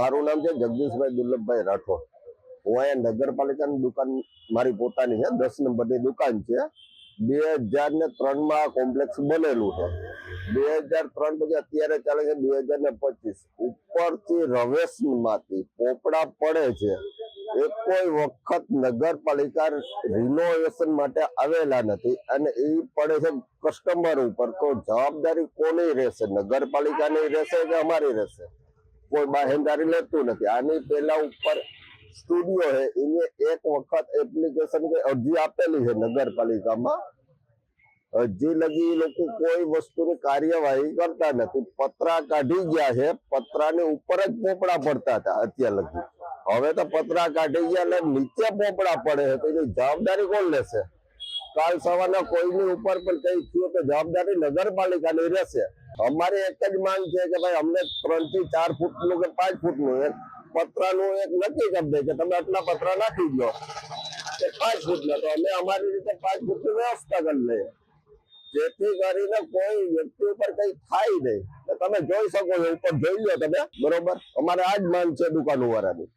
મારું નામ છે જગદીશભાઈ દુર્લભભાઈ રાઠોડ। હું અહીંયા નગરપાલિકાની દુકાન મારી પોતાની છે, 10 નંબરની દુકાન છે। 2003 માં કોમ્પ્લેક્સ બનેલું છે। 2003 પછી અત્યારે ચાલે છે 2025। ઉપરથી રવેશમાંથી પોપડા પડે છે। એક કોઈ વખત નગરપાલિકા રિનોવેશન માટે આવેલા નથી અને એ પડે છે કસ્ટમર ઉપર। તો જવાબદારી કોની રહેશે? નગરપાલિકાની રહેશે કે અમારી રહેશે? કોઈ બાહેંધારી લેતું નથી। આની પહેલા ઉપર સ્ટુડિયો है, એને એક વખત એપ્લિકેશન કે અરજી આપેલી છે નગરપાલિકામાં। હજી લગી લોકો કોઈ વસ્તુની કાર્યવાહી કરતા નથી। પતરા કાઢી ગયા છે, પતરાની ઉપર જ પોપડા પડતા હતા અત્યાર લગી। હવે તો પતરા કાઢી ગયા એટલે નીચે પોપડા પડે છે, તો એની જવાબદારી કોણ લેશે? કાલ સવારના કોઈની ઉપર પણ કઈ થયું તો જવાબદારી નગરપાલિકાની રહેશે। અમારી એક જ માંગ છે કે ભાઈ અમને 3 થી 4 ફૂટનું કે 5 ફૂટનું એક પતરાનું એક નક્કી કરી દે કે તમે આટલા પતરા નાખી દો કે 5 ફૂટના, તો અમે અમારી રીતે 5 ફૂટની વ્યવસ્થા કરી લઈએ, જેથી કરીને કોઈ વ્યક્તિ ઉપર કઈ થાય નહીં। તમે જોઈ શકો છો, ઉપર જોઈ લો તમે, બરોબર? અમારે આ જ માંગ છે દુકાનો વાળાની।